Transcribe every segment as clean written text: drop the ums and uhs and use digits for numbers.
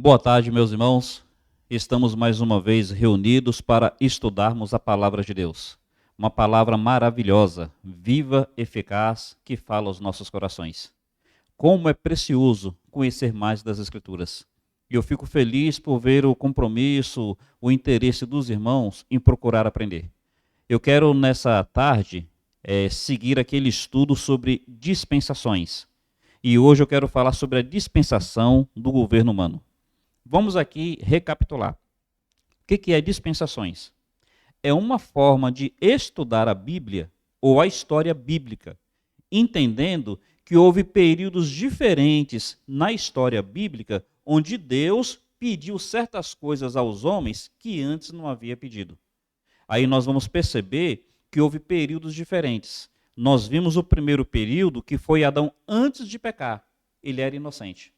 Boa tarde, meus irmãos. Estamos mais uma vez reunidos para estudarmos a palavra de Deus. Uma palavra maravilhosa, viva, eficaz, que fala aos nossos corações. Como é precioso conhecer mais das Escrituras. E eu fico feliz por ver o compromisso, o interesse dos irmãos em procurar aprender. Eu quero, nessa tarde, seguir aquele estudo sobre dispensações. E hoje eu quero falar sobre a dispensação do governo humano. Vamos aqui recapitular. O que é dispensações? É uma forma de estudar a Bíblia ou a história bíblica, entendendo que houve períodos diferentes na história bíblica onde Deus pediu certas coisas aos homens que antes não havia pedido. Aí nós vamos perceber que houve períodos diferentes. Nós vimos o primeiro período, que foi Adão antes de pecar. Ele era inocente.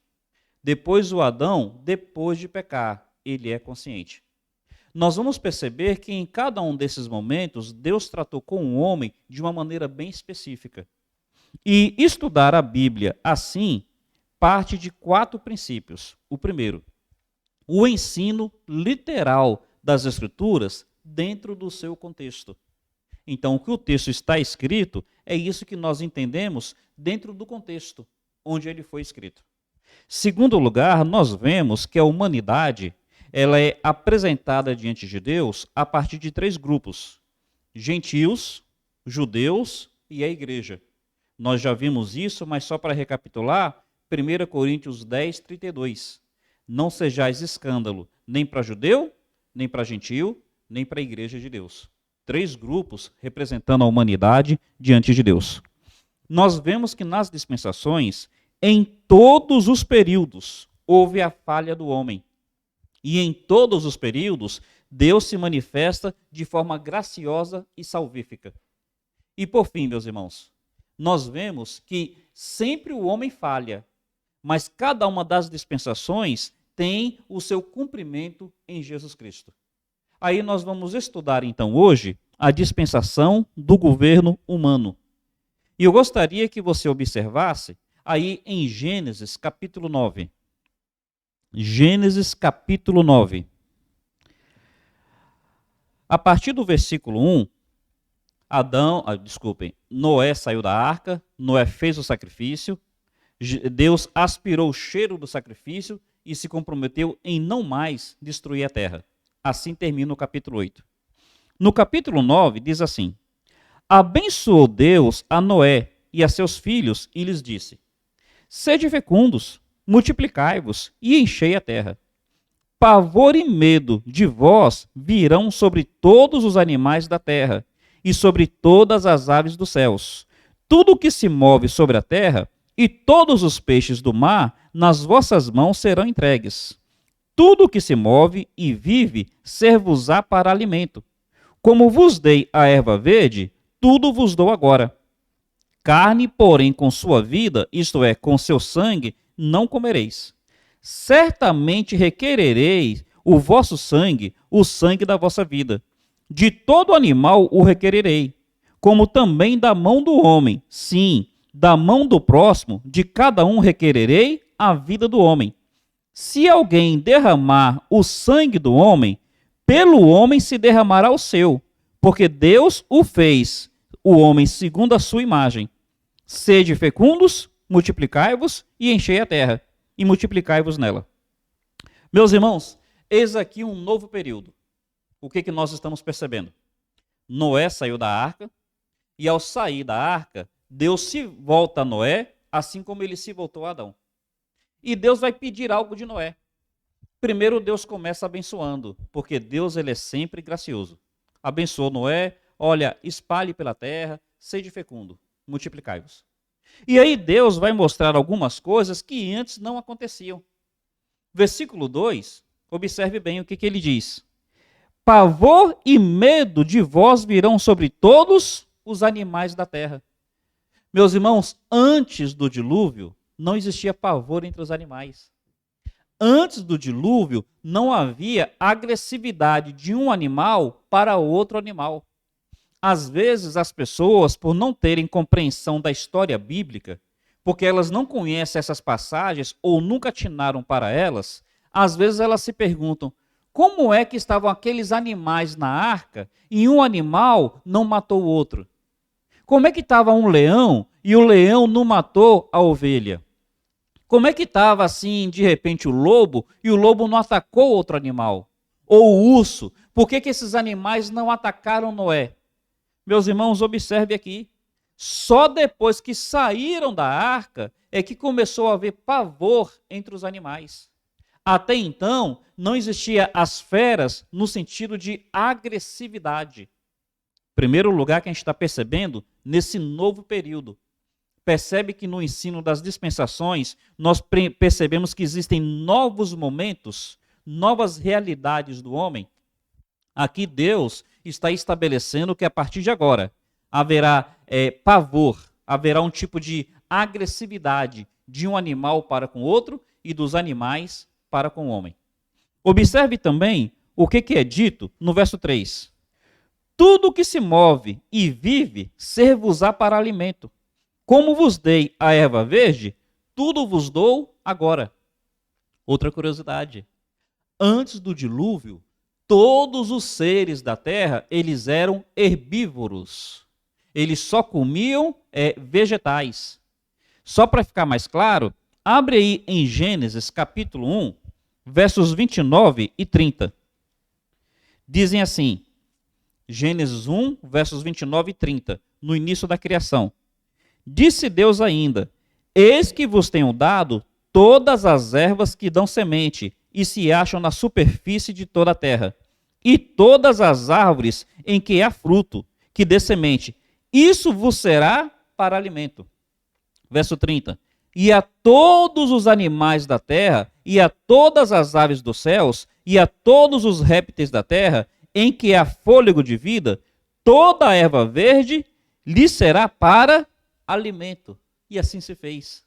Depois o Adão, depois de pecar, ele é consciente. Nós vamos perceber que em cada um desses momentos, Deus tratou com o homem de uma maneira bem específica. E estudar a Bíblia assim parte de 4 princípios. O primeiro, o ensino literal das Escrituras dentro do seu contexto. Então, o que o texto está escrito é isso que nós entendemos dentro do contexto onde ele foi escrito. Segundo lugar, nós vemos que a humanidade ela é apresentada diante de Deus a partir de 3 grupos: gentios, judeus e a igreja. Nós já vimos isso, mas só para recapitular, 1 Coríntios 10, 32. Não sejais escândalo, nem para judeu, nem para gentio, nem para a igreja de Deus. 3 grupos representando a humanidade diante de Deus. Nós vemos que nas dispensações, em todos os períodos, houve a falha do homem. E em todos os períodos, Deus se manifesta de forma graciosa e salvífica. E por fim, meus irmãos, nós vemos que sempre o homem falha, mas cada uma das dispensações tem o seu cumprimento em Jesus Cristo. Aí nós vamos estudar então hoje a dispensação do governo humano. E eu gostaria que você observasse aí em Gênesis capítulo 9. Gênesis capítulo 9. A partir do versículo 1, Noé saiu da arca, Noé fez o sacrifício, Deus aspirou o cheiro do sacrifício e se comprometeu em não mais destruir a terra. Assim termina o capítulo 8. No capítulo 9 diz assim: abençoou Deus a Noé e a seus filhos e lhes disse: sede fecundos, multiplicai-vos e enchei a terra. Pavor e medo de vós virão sobre todos os animais da terra e sobre todas as aves dos céus. Tudo o que se move sobre a terra e todos os peixes do mar nas vossas mãos serão entregues. Tudo o que se move e vive ser-vos-á para alimento. Como vos dei a erva verde, tudo vos dou agora. Carne, porém, com sua vida, isto é, com seu sangue, não comereis. Certamente requerereis o vosso sangue, o sangue da vossa vida. De todo animal o requererei, como também da mão do homem. Sim, da mão do próximo, de cada um requererei a vida do homem. Se alguém derramar o sangue do homem, pelo homem se derramará o seu, porque Deus o fez, o homem segundo a sua imagem. Sede fecundos, multiplicai-vos e enchei a terra, e multiplicai-vos nela. Meus irmãos, eis aqui um novo período. O que nós estamos percebendo? Noé saiu da arca, e ao sair da arca, Deus se volta a Noé, assim como ele se voltou a Adão. E Deus vai pedir algo de Noé. Primeiro Deus começa abençoando, porque Deus ele é sempre gracioso. Abençoou Noé, olha, espalhe pela terra, sede fecundo, multiplicai-vos. E aí Deus vai mostrar algumas coisas que antes não aconteciam. Versículo 2, observe bem o que ele diz. Pavor e medo de vós virão sobre todos os animais da terra. Meus irmãos, antes do dilúvio, não existia pavor entre os animais. Antes do dilúvio, não havia agressividade de um animal para outro animal. Às vezes, as pessoas, por não terem compreensão da história bíblica, porque elas não conhecem essas passagens ou nunca atinaram para elas, às vezes elas se perguntam, como é que estavam aqueles animais na arca e um animal não matou o outro? Como é que estava um leão e o leão não matou a ovelha? Como é que estava assim, de repente, o lobo e o lobo não atacou outro animal? Ou o urso? Por que esses animais não atacaram Noé? Meus irmãos, observe aqui. Só depois que saíram da arca é que começou a haver pavor entre os animais. Até então, não existia as feras no sentido de agressividade. Primeiro lugar que a gente está percebendo nesse novo período. Percebe que no ensino das dispensações, nós percebemos que existem novos momentos, novas realidades do homem. Aqui Deus está estabelecendo que a partir de agora haverá pavor, haverá um tipo de agressividade de um animal para com o outro e dos animais para com o homem. Observe também o que é dito no verso 3. Tudo que se move e vive, ser-vos-á para alimento. Como vos dei a erva verde, tudo vos dou agora. Outra curiosidade. Antes do dilúvio, todos os seres da terra, eles eram herbívoros. Eles só comiam vegetais. Só para ficar mais claro, abre aí em Gênesis capítulo 1, versos 29 e 30. Dizem assim, Gênesis 1, versos 29 e 30, no início da criação. Disse Deus ainda, eis que vos tenho dado todas as ervas que dão semente e se acham na superfície de toda a terra, e todas as árvores em que há fruto, que dê semente, isso vos será para alimento. Verso 30. E a todos os animais da terra, e a todas as aves dos céus, e a todos os répteis da terra, em que há fôlego de vida, toda a erva verde lhe será para alimento. E assim se fez.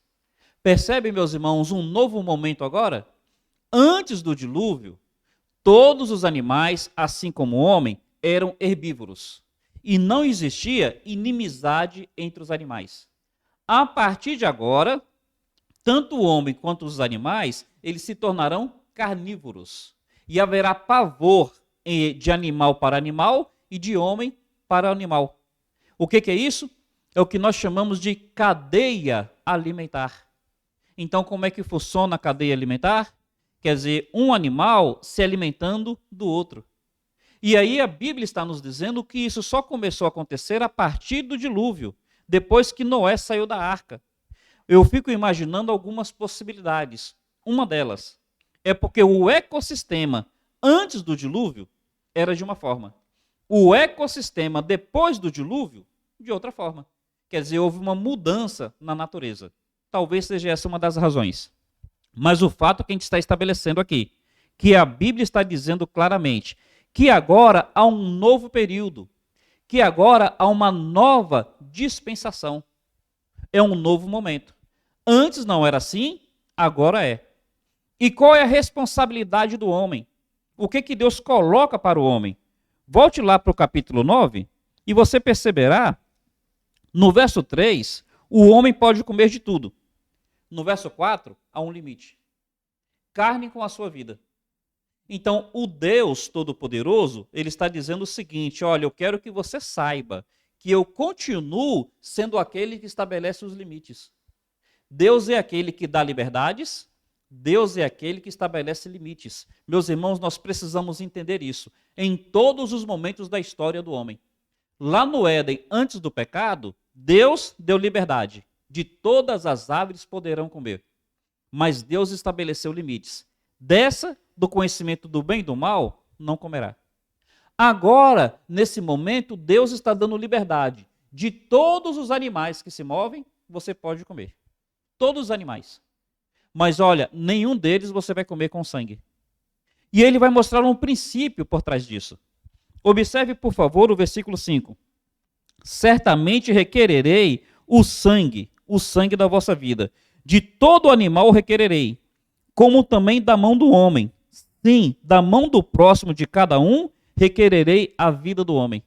Percebem, meus irmãos, um novo momento agora? Antes do dilúvio, todos os animais, assim como o homem, eram herbívoros. E não existia inimizade entre os animais. A partir de agora, tanto o homem quanto os animais, eles se tornarão carnívoros. E haverá pavor de animal para animal e de homem para animal. O que é isso? É o que nós chamamos de cadeia alimentar. Então, como é que funciona a cadeia alimentar? Quer dizer, um animal se alimentando do outro. E aí a Bíblia está nos dizendo que isso só começou a acontecer a partir do dilúvio, depois que Noé saiu da arca. Eu fico imaginando algumas possibilidades. Uma delas é porque o ecossistema antes do dilúvio era de uma forma. O ecossistema depois do dilúvio, de outra forma. Quer dizer, houve uma mudança na natureza. Talvez seja essa uma das razões. Mas o fato que a gente está estabelecendo aqui, que a Bíblia está dizendo claramente que agora há um novo período, que agora há uma nova dispensação. É um novo momento. Antes não era assim, agora é. E qual é a responsabilidade do homem? O que Deus coloca para o homem? Volte lá para o capítulo 9 e você perceberá, no verso 3, o homem pode comer de tudo. No verso 4, há um limite. Carne com a sua vida. Então, o Deus Todo-Poderoso, ele está dizendo o seguinte, olha, eu quero que você saiba que eu continuo sendo aquele que estabelece os limites. Deus é aquele que dá liberdades, Deus é aquele que estabelece limites. Meus irmãos, nós precisamos entender isso em todos os momentos da história do homem. Lá no Éden, antes do pecado, Deus deu liberdade. De todas as árvores poderão comer. Mas Deus estabeleceu limites. Dessa, do conhecimento do bem e do mal, não comerá. Agora, nesse momento, Deus está dando liberdade. De todos os animais que se movem, você pode comer. Todos os animais. Mas olha, nenhum deles você vai comer com sangue. E ele vai mostrar um princípio por trás disso. Observe, por favor, o versículo 5. Certamente requererei o sangue da vossa vida. De todo animal requererei, como também da mão do homem. Sim, da mão do próximo de cada um requererei a vida do homem.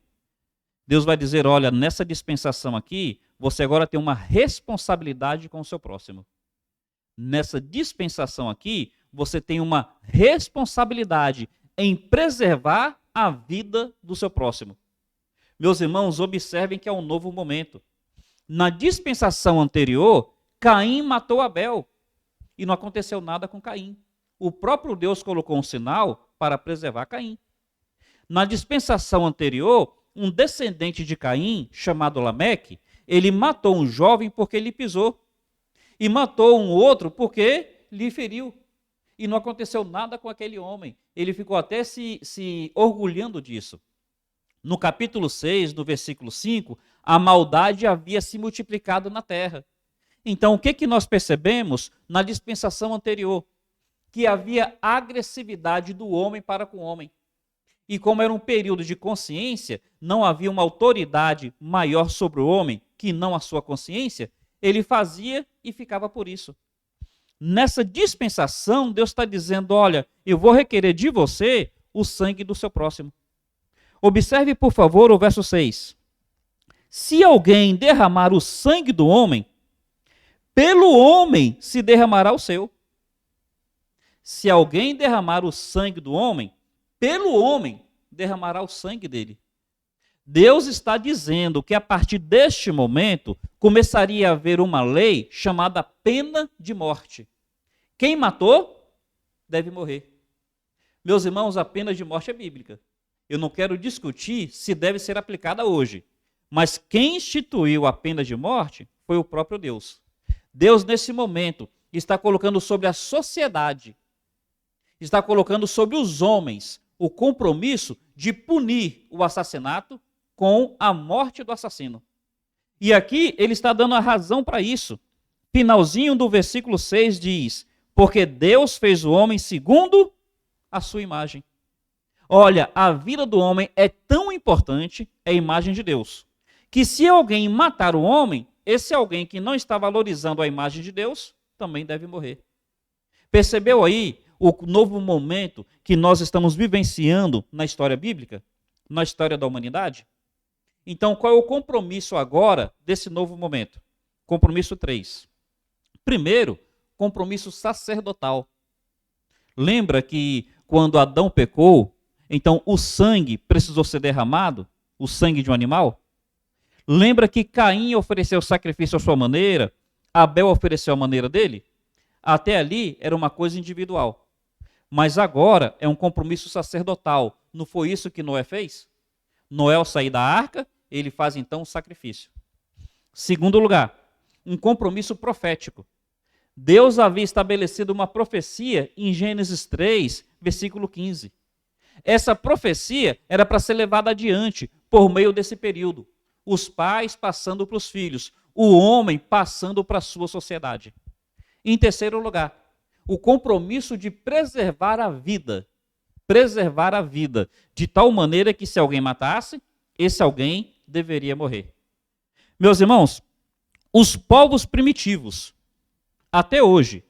Deus vai dizer, olha, nessa dispensação aqui, você agora tem uma responsabilidade com o seu próximo. Nessa dispensação aqui, você tem uma responsabilidade em preservar a vida do seu próximo. Meus irmãos, observem que é um novo momento. Na dispensação anterior, Caim matou Abel e não aconteceu nada com Caim. O próprio Deus colocou um sinal para preservar Caim. Na dispensação anterior, um descendente de Caim, chamado Lameque, ele matou um jovem porque lhe pisou. E matou um outro porque lhe feriu. E não aconteceu nada com aquele homem. Ele ficou até se orgulhando disso. No capítulo 6, no versículo 5, a maldade havia se multiplicado na terra. Então, o que nós percebemos na dispensação anterior? Que havia agressividade do homem para com o homem. E como era um período de consciência, não havia uma autoridade maior sobre o homem que não a sua consciência, ele fazia e ficava por isso. Nessa dispensação, Deus está dizendo, olha, eu vou requerer de você o sangue do seu próximo. Observe, por favor, o verso 6. Se alguém derramar o sangue do homem, pelo homem se derramará o seu. Se alguém derramar o sangue do homem, pelo homem derramará o sangue dele. Deus está dizendo que a partir deste momento começaria a haver uma lei chamada pena de morte. Quem matou deve morrer. Meus irmãos, a pena de morte é bíblica. Eu não quero discutir se deve ser aplicada hoje, mas quem instituiu a pena de morte foi o próprio Deus. Deus, nesse momento, está colocando sobre a sociedade, está colocando sobre os homens o compromisso de punir o assassinato com a morte do assassino. E aqui ele está dando a razão para isso. Finalzinho do versículo 6 diz, porque Deus fez o homem segundo a sua imagem. Olha, a vida do homem é tão importante, é a imagem de Deus, que se alguém matar o homem, esse alguém que não está valorizando a imagem de Deus, também deve morrer. Percebeu aí o novo momento que nós estamos vivenciando na história bíblica, na história da humanidade? Então, qual é o compromisso agora desse novo momento? Compromisso 3. Primeiro, compromisso sacerdotal. Lembra que quando Adão pecou, então o sangue precisou ser derramado, o sangue de um animal? Lembra que Caim ofereceu sacrifício à sua maneira, Abel ofereceu a maneira dele? Até ali era uma coisa individual. Mas agora é um compromisso sacerdotal. Não foi isso que Noé fez? Noé, ao sair da arca, ele faz então um sacrifício. Segundo lugar, um compromisso profético. Deus havia estabelecido uma profecia em Gênesis 3, versículo 15. Essa profecia era para ser levada adiante por meio desse período. Os pais passando para os filhos, o homem passando para a sua sociedade. Em terceiro lugar, o compromisso de preservar a vida. Preservar a vida, de tal maneira que se alguém matasse, esse alguém deveria morrer. Meus irmãos, os povos primitivos, até hoje,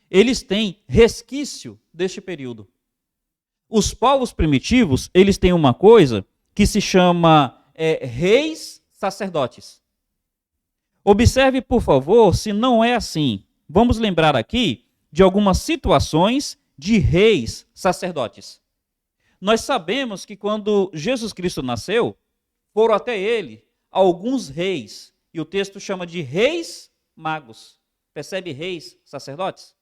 eles têm resquício deste período. Os povos primitivos, eles têm uma coisa que se chama reis sacerdotes. Observe, por favor, se não é assim. Vamos lembrar aqui de algumas situações de reis sacerdotes. Nós sabemos que quando Jesus Cristo nasceu, foram até ele alguns reis, e o texto chama de reis magos. Percebe reis sacerdotes?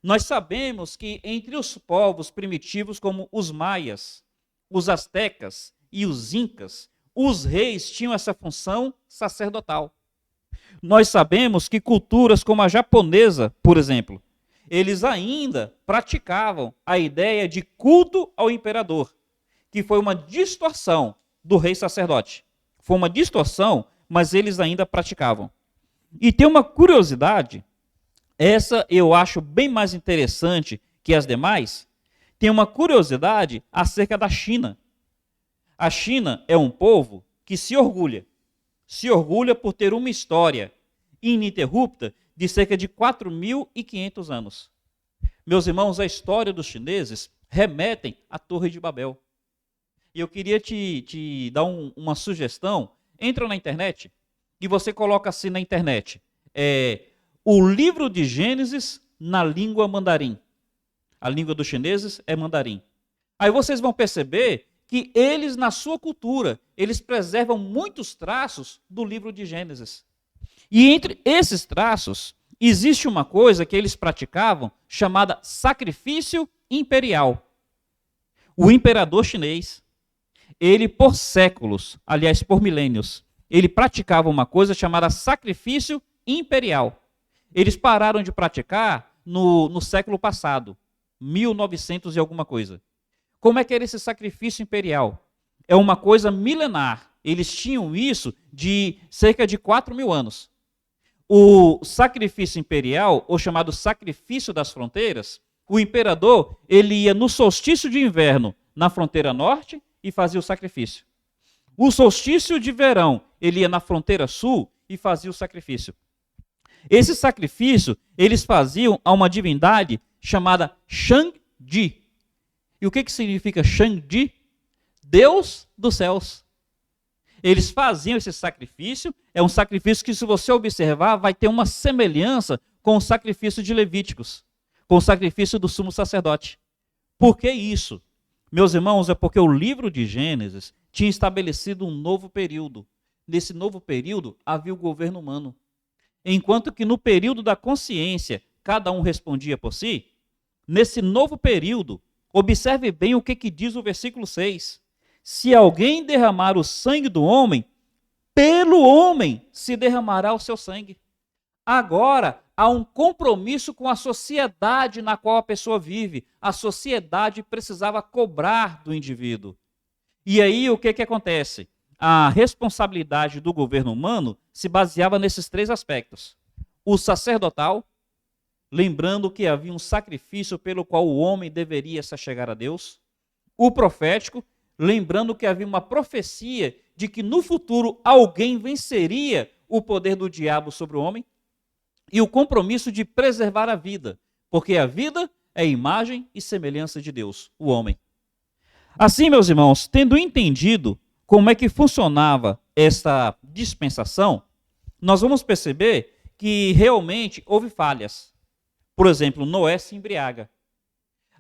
Nós sabemos que entre os povos primitivos, como os maias, os astecas e os incas, os reis tinham essa função sacerdotal. Nós sabemos que culturas como a japonesa, por exemplo, eles ainda praticavam a ideia de culto ao imperador, que foi uma distorção do rei sacerdote. Foi uma distorção, mas eles ainda praticavam. E tem uma curiosidade, essa eu acho bem mais interessante que as demais, tem uma curiosidade acerca da China. A China é um povo que se orgulha por ter uma história ininterrupta de cerca de 4.500 anos. Meus irmãos, a história dos chineses remetem à Torre de Babel. E eu queria te dar uma sugestão. Entra na internet e você coloca assim na internet, o livro de Gênesis na língua mandarim. A língua dos chineses é mandarim. Aí vocês vão perceber que eles, na sua cultura, eles preservam muitos traços do livro de Gênesis. E entre esses traços, existe uma coisa que eles praticavam chamada sacrifício imperial. O imperador chinês, ele por séculos, aliás, por milênios, ele praticava uma coisa chamada sacrifício imperial. Eles pararam de praticar no século passado, 1900 e alguma coisa. Como é que era esse sacrifício imperial? É uma coisa milenar. Eles tinham isso de cerca de 4.000 anos. O sacrifício imperial, ou chamado sacrifício das fronteiras, o imperador, ele ia no solstício de inverno, na fronteira norte, e fazia o sacrifício. O solstício de verão, ele ia na fronteira sul e fazia o sacrifício. Esse sacrifício, eles faziam a uma divindade chamada Shangdi. E o que significa Shangdi? Deus dos céus. Eles faziam esse sacrifício, é um sacrifício que, se você observar, vai ter uma semelhança com o sacrifício de Levíticos, com o sacrifício do sumo sacerdote. Por que isso? Meus irmãos, é porque o livro de Gênesis tinha estabelecido um novo período. Nesse novo período, havia o governo humano. Enquanto que no período da consciência, cada um respondia por si, nesse novo período, observe bem o que diz o versículo 6. Se alguém derramar o sangue do homem, pelo homem se derramará o seu sangue. Agora, há um compromisso com a sociedade na qual a pessoa vive. A sociedade precisava cobrar do indivíduo. E aí, o que acontece? A responsabilidade do governo humano se baseava nesses três aspectos. O sacerdotal, lembrando que havia um sacrifício pelo qual o homem deveria se chegar a Deus. O profético, lembrando que havia uma profecia de que no futuro alguém venceria o poder do diabo sobre o homem. E o compromisso de preservar a vida, porque a vida é imagem e semelhança de Deus, o homem. Assim, meus irmãos, tendo entendido como é que funcionava essa dispensação, nós vamos perceber que realmente houve falhas. Por exemplo, Noé se embriaga.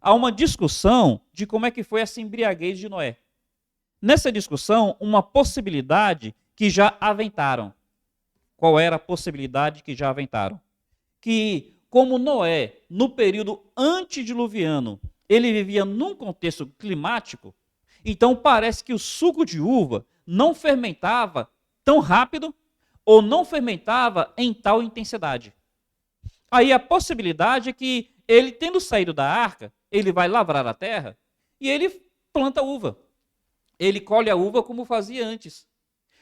Há uma discussão de como é que foi essa embriaguez de Noé. Nessa discussão, uma possibilidade que já aventaram. Qual era a possibilidade que já aventaram? Que, como Noé, no período antediluviano, ele vivia num contexto climático, então parece que o suco de uva não fermentava tão rápido ou não fermentava em tal intensidade. Aí a possibilidade é que ele, tendo saído da arca, ele vai lavrar a terra e ele planta uva. Ele colhe a uva como fazia antes.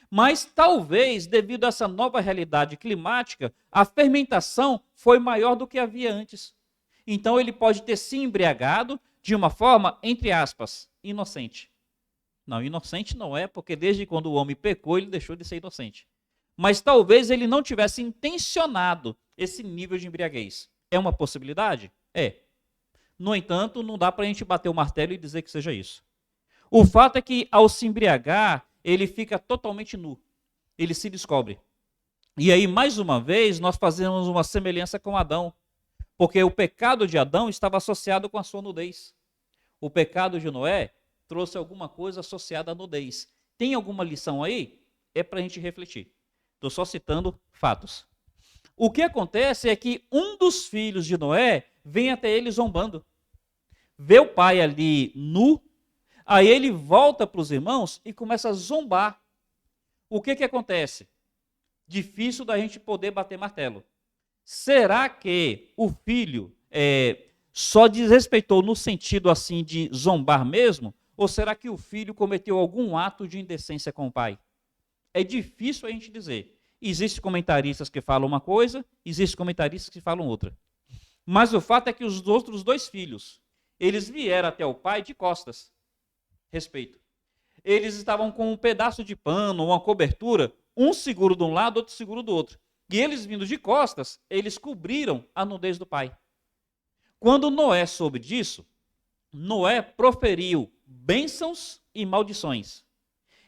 Mas talvez, devido a essa nova realidade climática, a fermentação foi maior do que havia antes. Então ele pode ter se embriagado de uma forma, entre aspas, inocente. Não, inocente não é, porque desde quando o homem pecou, ele deixou de ser inocente. Mas talvez ele não tivesse intencionado esse nível de embriaguez. É uma possibilidade? É. No entanto, não dá para a gente bater o martelo e dizer que seja isso. O fato é que, ao se embriagar, ele fica totalmente nu. Ele se descobre. E aí, mais uma vez, nós fazemos uma semelhança com Adão. Porque o pecado de Adão estava associado com a sua nudez. O pecado de Noé trouxe alguma coisa associada à nudez. Tem alguma lição aí? É para a gente refletir. Estou só citando fatos. O que acontece é que um dos filhos de Noé vem até ele zombando. Vê o pai ali nu, aí ele volta para os irmãos e começa a zombar. O que acontece? Difícil da gente poder bater martelo. Será que o filho só desrespeitou no sentido assim de zombar mesmo? Ou será que o filho cometeu algum ato de indecência com o pai? É difícil a gente dizer. Existem comentaristas que falam uma coisa, existem comentaristas que falam outra. Mas o fato é que os outros dois filhos, eles vieram até o pai de costas. Respeito. Eles estavam com um pedaço de pano, uma cobertura, um seguro de um lado, outro seguro do outro. E eles vindo de costas, eles cobriram a nudez do pai. Quando Noé soube disso, Noé proferiu bênçãos e maldições.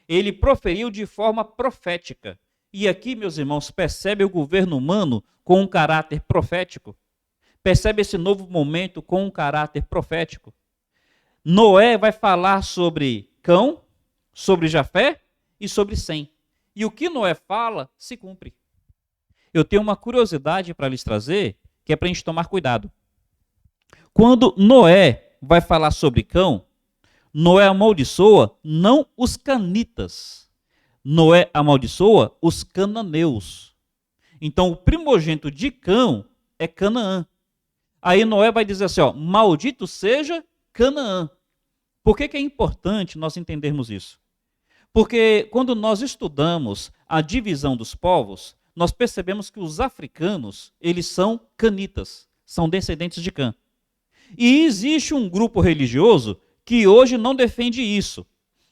Ele proferiu de forma profética. E aqui, meus irmãos, percebe o governo humano com um caráter profético? Percebe esse novo momento com um caráter profético? Noé vai falar sobre Cão, sobre Jafé e sobre Sem. E o que Noé fala se cumpre. Eu tenho uma curiosidade para lhes trazer, que é para a gente tomar cuidado. Quando Noé vai falar sobre Cão, Noé amaldiçoa não os canitas. Noé amaldiçoa os cananeus. Então, o primogênito de Cão é Canaã. Aí Noé vai dizer assim, ó, maldito seja Canaã. Por que é importante nós entendermos isso? Porque quando nós estudamos a divisão dos povos, nós percebemos que os africanos, eles são canitas, são descendentes de Cã. E existe um grupo religioso que hoje não defende isso.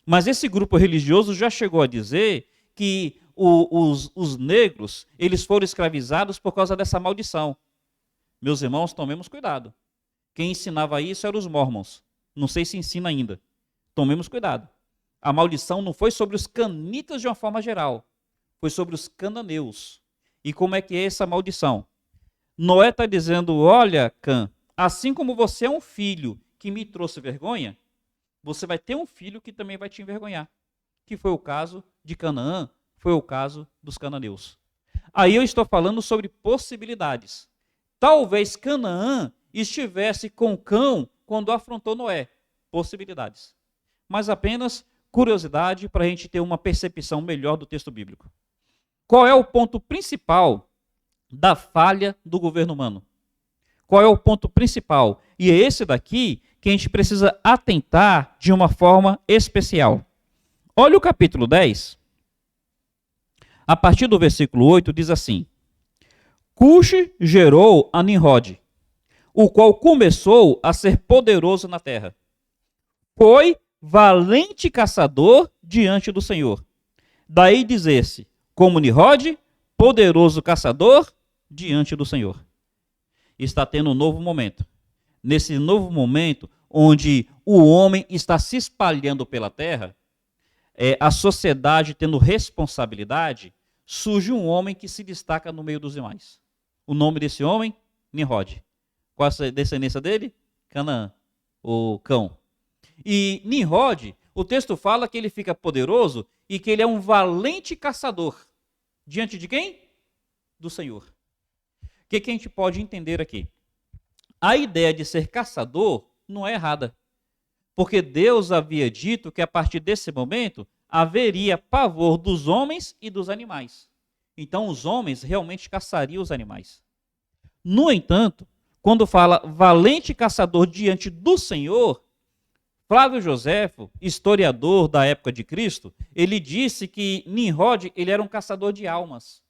Mas esse grupo religioso já chegou a dizer que os negros, eles foram escravizados por causa dessa maldição. Meus irmãos, tomemos cuidado. Quem ensinava isso eram os mormons. Não sei se ensina ainda. Tomemos cuidado. A maldição não foi sobre os canitas de uma forma geral. Foi sobre os cananeus. E como é que é essa maldição? Noé está dizendo, olha, Cã, assim como você é um filho que me trouxe vergonha, você vai ter um filho que também vai te envergonhar. Que foi o caso de Canaã, foi o caso dos cananeus. Aí eu estou falando sobre possibilidades. Talvez Canaã estivesse com Cão quando afrontou Noé. Possibilidades. Mas apenas curiosidade para a gente ter uma percepção melhor do texto bíblico. Qual é o ponto principal da falha do governo humano? Qual é o ponto principal? E é esse daqui que a gente precisa atentar de uma forma especial. Olha o capítulo 10. A partir do versículo 8 diz assim: Cuxi gerou a Nimrod, o qual começou a ser poderoso na terra. Foi valente caçador diante do Senhor. Daí dizer-se, como Nimrod, poderoso caçador diante do Senhor. Está tendo um novo momento. Nesse novo momento, onde o homem está se espalhando pela terra, a sociedade tendo responsabilidade, surge um homem que se destaca no meio dos demais. O nome desse homem? Nimrod. Qual a descendência dele? Canaã, o Cão. E Nimrod, o texto fala que ele fica poderoso e que ele é um valente caçador. Diante de quem? Do Senhor. O que a gente pode entender aqui? A ideia de ser caçador não é errada. Porque Deus havia dito que a partir desse momento haveria pavor dos homens e dos animais. Então os homens realmente caçariam os animais. No entanto, quando fala valente caçador diante do Senhor, Flávio Joséfo, historiador da época de Cristo, ele disse que Nimrod ele era um caçador de almas.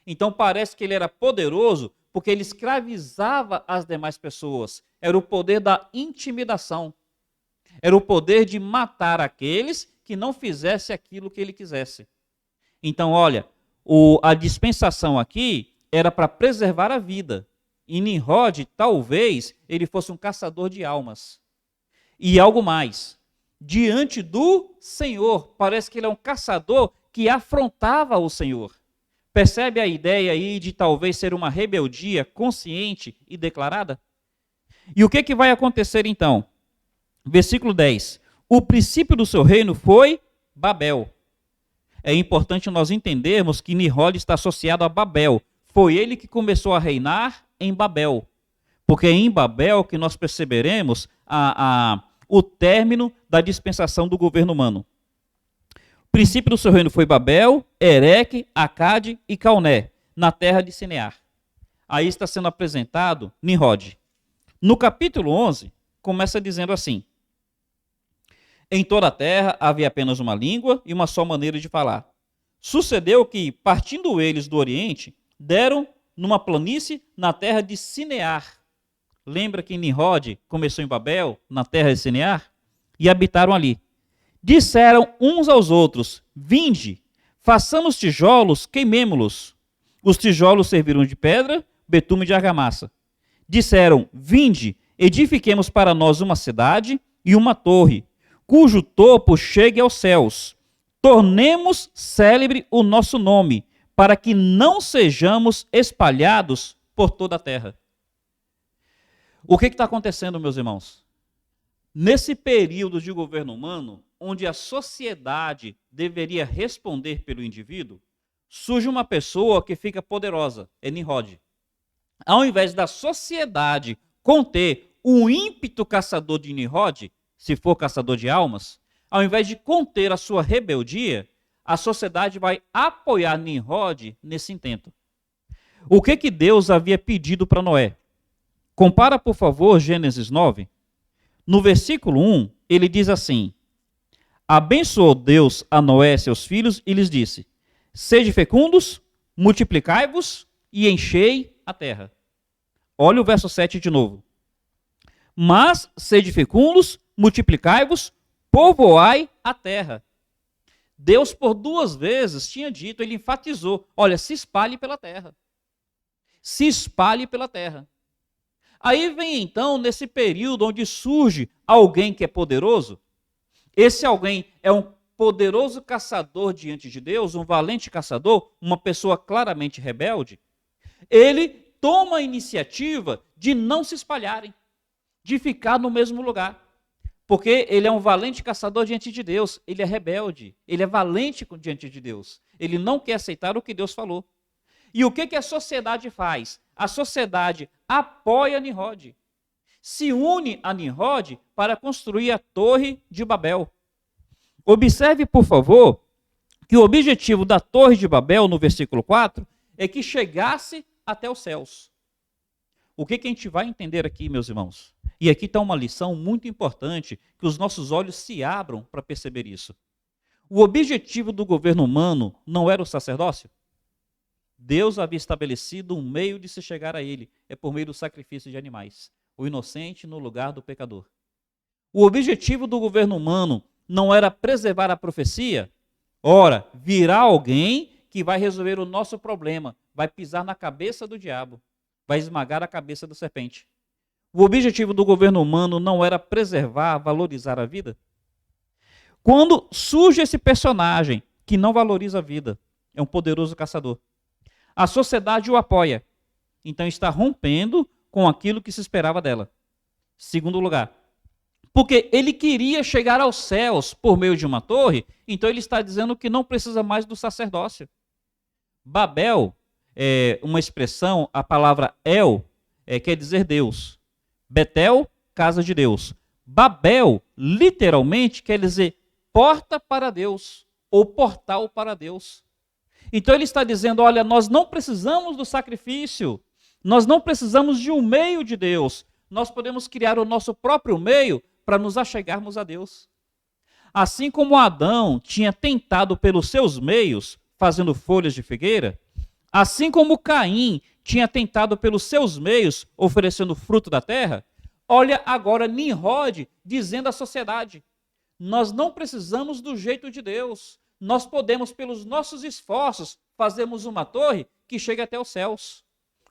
Então parece que ele era poderoso porque ele escravizava as demais pessoas. Era o poder da intimidação. Era o poder de matar aqueles que não fizessem aquilo que ele quisesse. Então, olha, a dispensação aqui era para preservar a vida. E Nimrod, talvez, ele fosse um caçador de almas. E algo mais. Diante do Senhor, parece que ele é um caçador que afrontava o Senhor. Percebe a ideia aí de talvez ser uma rebeldia consciente e declarada? E o que vai acontecer então? Versículo 10. O princípio do seu reino foi Babel. É importante nós entendermos que Nimrod está associado a Babel. Foi ele que começou a reinar em Babel. Porque é em Babel que nós perceberemos o término da dispensação do governo humano. O princípio do seu reino foi Babel, Ereque, Acade e Calné, na terra de Sinear. Aí está sendo apresentado Nimrod. No capítulo 11, começa dizendo assim: Em toda a terra havia apenas uma língua e uma só maneira de falar. Sucedeu que, partindo eles do Oriente, deram numa planície na terra de Sinear. Lembra que Nimrod começou em Babel, na terra de Sinear? E habitaram ali. Disseram uns aos outros: Vinde, façamos tijolos, queimemo-los. Os tijolos serviram de pedra, betume de argamassa. Disseram: Vinde, edifiquemos para nós uma cidade e uma torre, cujo topo chegue aos céus. Tornemos célebre o nosso nome, para que não sejamos espalhados por toda a terra. O que está acontecendo, meus irmãos? Nesse período de governo humano, onde a sociedade deveria responder pelo indivíduo, surge uma pessoa que fica poderosa, é Nimrod. Ao invés da sociedade conter o ímpeto caçador de Nimrod, se for caçador de almas, ao invés de conter a sua rebeldia, a sociedade vai apoiar Nimrod nesse intento. O que Deus havia pedido para Noé? Compara, por favor, Gênesis 9. No versículo 1, ele diz assim: abençoou Deus a Noé e seus filhos e lhes disse: sede fecundos, multiplicai-vos e enchei a terra. Olha o verso 7 de novo. Mas sede fecundos, multiplicai-vos, povoai a terra. Deus por 2 vezes tinha dito, ele enfatizou, olha, se espalhe pela terra. Se espalhe pela terra. Aí vem então, nesse período onde surge alguém que é poderoso, esse alguém é um poderoso caçador diante de Deus, um valente caçador, uma pessoa claramente rebelde, ele toma a iniciativa de não se espalharem, de ficar no mesmo lugar. Porque ele é um valente caçador diante de Deus, ele é rebelde, ele é valente diante de Deus, ele não quer aceitar o que Deus falou. E o que a sociedade faz? A sociedade apoia Nimrod, se une a Nimrod para construir a Torre de Babel. Observe, por favor, que o objetivo da Torre de Babel, no versículo 4, é que chegasse até os céus. O que a gente vai entender aqui, meus irmãos? E aqui está uma lição muito importante, que os nossos olhos se abram para perceber isso. O objetivo do governo humano não era o sacerdócio? Deus havia estabelecido um meio de se chegar a ele, é por meio do sacrifício de animais, o inocente no lugar do pecador. O objetivo do governo humano não era preservar a profecia? Ora, virá alguém que vai resolver o nosso problema, vai pisar na cabeça do diabo, vai esmagar a cabeça da serpente. O objetivo do governo humano não era preservar, valorizar a vida? Quando surge esse personagem que não valoriza a vida, é um poderoso caçador, a sociedade o apoia, então está rompendo com aquilo que se esperava dela. Segundo lugar, porque ele queria chegar aos céus por meio de uma torre, então ele está dizendo que não precisa mais do sacerdócio. Babel é uma expressão, a palavra El quer dizer Deus. Betel, casa de Deus. Babel, literalmente, quer dizer porta para Deus, ou portal para Deus. Então ele está dizendo, olha, nós não precisamos do sacrifício, nós não precisamos de um meio de Deus, nós podemos criar o nosso próprio meio para nos achegarmos a Deus. Assim como Adão tinha tentado pelos seus meios, fazendo folhas de figueira, assim como Caim tinha tentado pelos seus meios, oferecendo fruto da terra, olha agora Nimrod dizendo à sociedade, nós não precisamos do jeito de Deus, nós podemos, pelos nossos esforços, fazermos uma torre que chegue até os céus,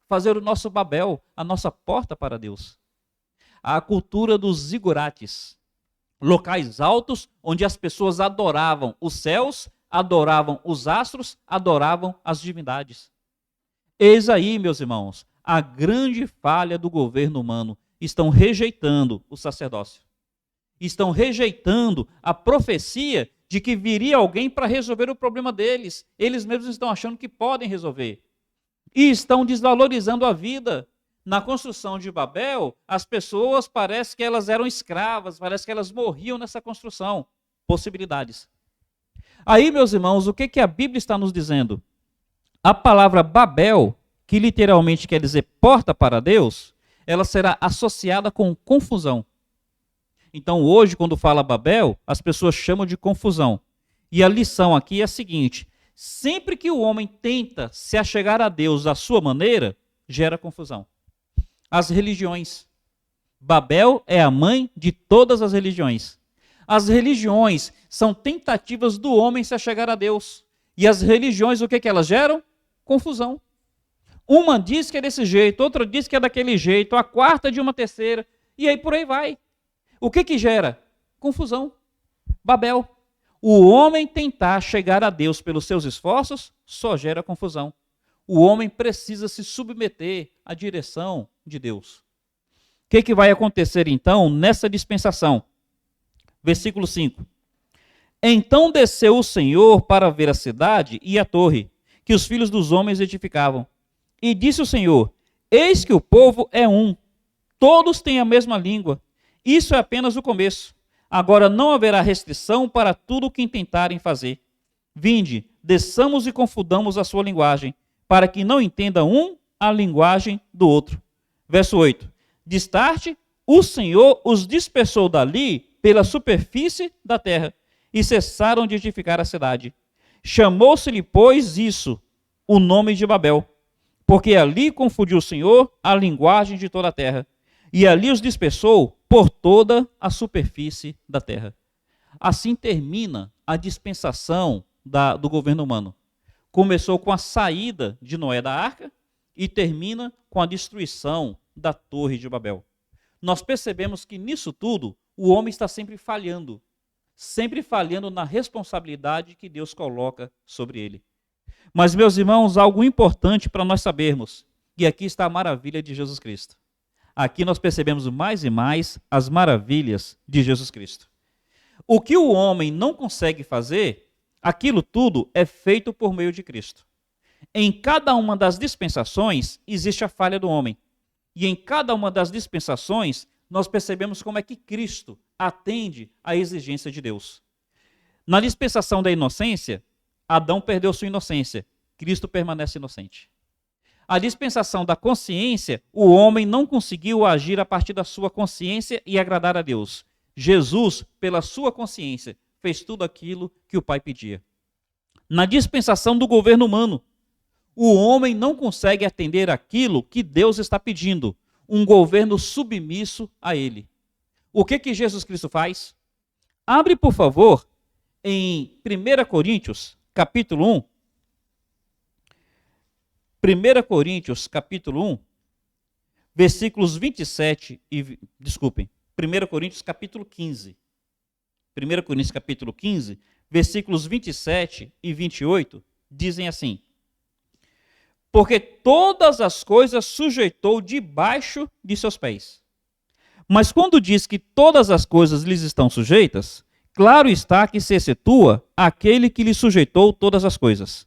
fazer o nosso Babel, a nossa porta para Deus. A cultura dos zigurates, locais altos onde as pessoas adoravam os céus, adoravam os astros, adoravam as divindades. Eis aí, meus irmãos, a grande falha do governo humano. Estão rejeitando o sacerdócio. Estão rejeitando a profecia de que viria alguém para resolver o problema deles. Eles mesmos estão achando que podem resolver. E estão desvalorizando a vida. Na construção de Babel, as pessoas parece que elas eram escravas, parece que elas morriam nessa construção. Possibilidades. Aí, meus irmãos, o que a Bíblia está nos dizendo? A palavra Babel, que literalmente quer dizer porta para Deus, ela será associada com confusão. Então, hoje, quando fala Babel, as pessoas chamam de confusão. E a lição aqui é a seguinte, sempre que o homem tenta se achegar a Deus da sua maneira, gera confusão. As religiões. Babel é a mãe de todas as religiões. As religiões são tentativas do homem se achegar a Deus. E as religiões, o que elas geram? Confusão. Uma diz que é desse jeito, outra diz que é daquele jeito, a quarta de uma terceira, e aí por aí vai. O que gera? Confusão. Babel. O homem tentar chegar a Deus pelos seus esforços só gera confusão. O homem precisa se submeter à direção de Deus. que vai acontecer então nessa dispensação? Versículo 5. Então desceu o Senhor para ver a cidade e a torre, que os filhos dos homens edificavam. E disse o Senhor: eis que o povo é um, todos têm a mesma língua. Isso é apenas o começo. Agora não haverá restrição para tudo o que intentarem fazer. Vinde, desçamos e confundamos a sua linguagem, para que não entenda um a linguagem do outro. Verso 8. Destarte, o Senhor os dispersou dali pela superfície da terra, e cessaram de edificar a cidade. Chamou-se-lhe, pois, isso, o nome de Babel, porque ali confundiu o Senhor a linguagem de toda a terra, e ali os dispersou por toda a superfície da terra. Assim termina a dispensação do governo humano. Começou com a saída de Noé da arca e termina com a destruição da Torre de Babel. Nós percebemos que nisso tudo o homem está sempre falhando na responsabilidade que Deus coloca sobre ele. Mas, meus irmãos, algo importante para nós sabermos, e aqui está a maravilha de Jesus Cristo. Aqui nós percebemos mais e mais as maravilhas de Jesus Cristo. O que o homem não consegue fazer, aquilo tudo é feito por meio de Cristo. Em cada uma das dispensações existe a falha do homem. E em cada uma das dispensações nós percebemos como é que Cristo atende à exigência de Deus. Na dispensação da inocência, Adão perdeu sua inocência, Cristo permanece inocente. A dispensação da consciência, o homem não conseguiu agir a partir da sua consciência e agradar a Deus. Jesus, pela sua consciência, fez tudo aquilo que o Pai pedia. Na dispensação do governo humano, o homem não consegue atender aquilo que Deus está pedindo, um governo submisso a ele. O que Jesus Cristo faz? Abre, por favor, em 1 Coríntios, capítulo 1. 1 Coríntios, capítulo 1, versículos 27 e... Desculpem, 1 Coríntios, capítulo 15. 1 Coríntios, capítulo 15, versículos 27 e 28, dizem assim: porque todas as coisas sujeitou debaixo de seus pés. Mas quando diz que todas as coisas lhes estão sujeitas, claro está que se excetua aquele que lhe sujeitou todas as coisas.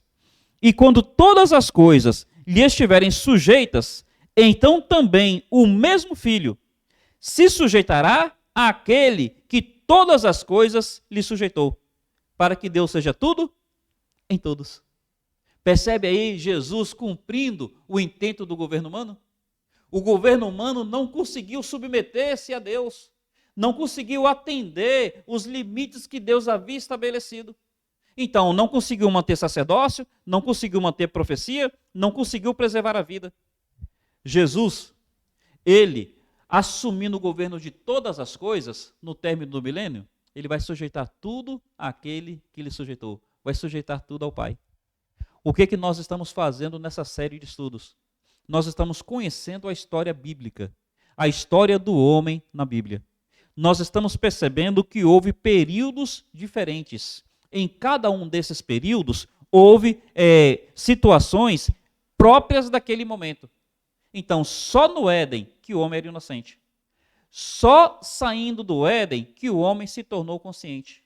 E quando todas as coisas lhe estiverem sujeitas, então também o mesmo Filho se sujeitará àquele que todas as coisas lhe sujeitou, para que Deus seja tudo em todos. Percebe aí Jesus cumprindo o intento do governo humano? O governo humano não conseguiu submeter-se a Deus, não conseguiu atender os limites que Deus havia estabelecido. Então, não conseguiu manter sacerdócio, não conseguiu manter profecia, não conseguiu preservar a vida. Jesus, ele, assumindo o governo de todas as coisas, no término do milênio, ele vai sujeitar tudo àquele que lhe sujeitou, vai sujeitar tudo ao Pai. O que nós estamos fazendo nessa série de estudos? Nós estamos conhecendo a história bíblica, a história do homem na Bíblia. Nós estamos percebendo que houve períodos diferentes. Em cada um desses períodos, houve situações próprias daquele momento. Então, só no Éden que o homem era inocente. Só saindo do Éden que o homem se tornou consciente.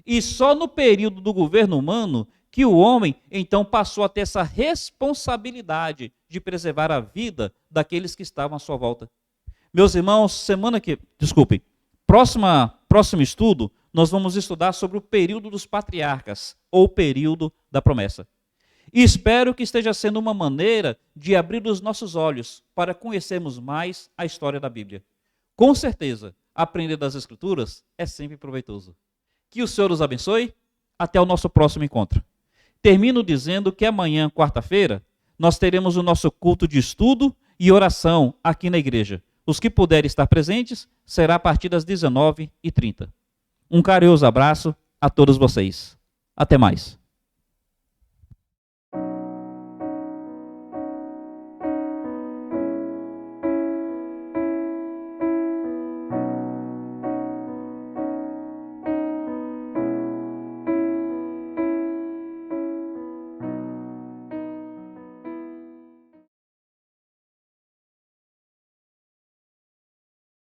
E só no período do governo humano que o homem, então, passou a ter essa responsabilidade de preservar a vida daqueles que estavam à sua volta. Meus irmãos, próximo estudo, nós vamos estudar sobre o período dos patriarcas, ou período da promessa. E espero que esteja sendo uma maneira de abrir os nossos olhos para conhecermos mais a história da Bíblia. Com certeza, aprender das Escrituras é sempre proveitoso. Que o Senhor os abençoe. Até o nosso próximo encontro. Termino dizendo que amanhã, quarta-feira, nós teremos o nosso culto de estudo e oração aqui na igreja. Os que puderem estar presentes, será a partir das 19h30. Um carinhoso abraço a todos vocês. Até mais.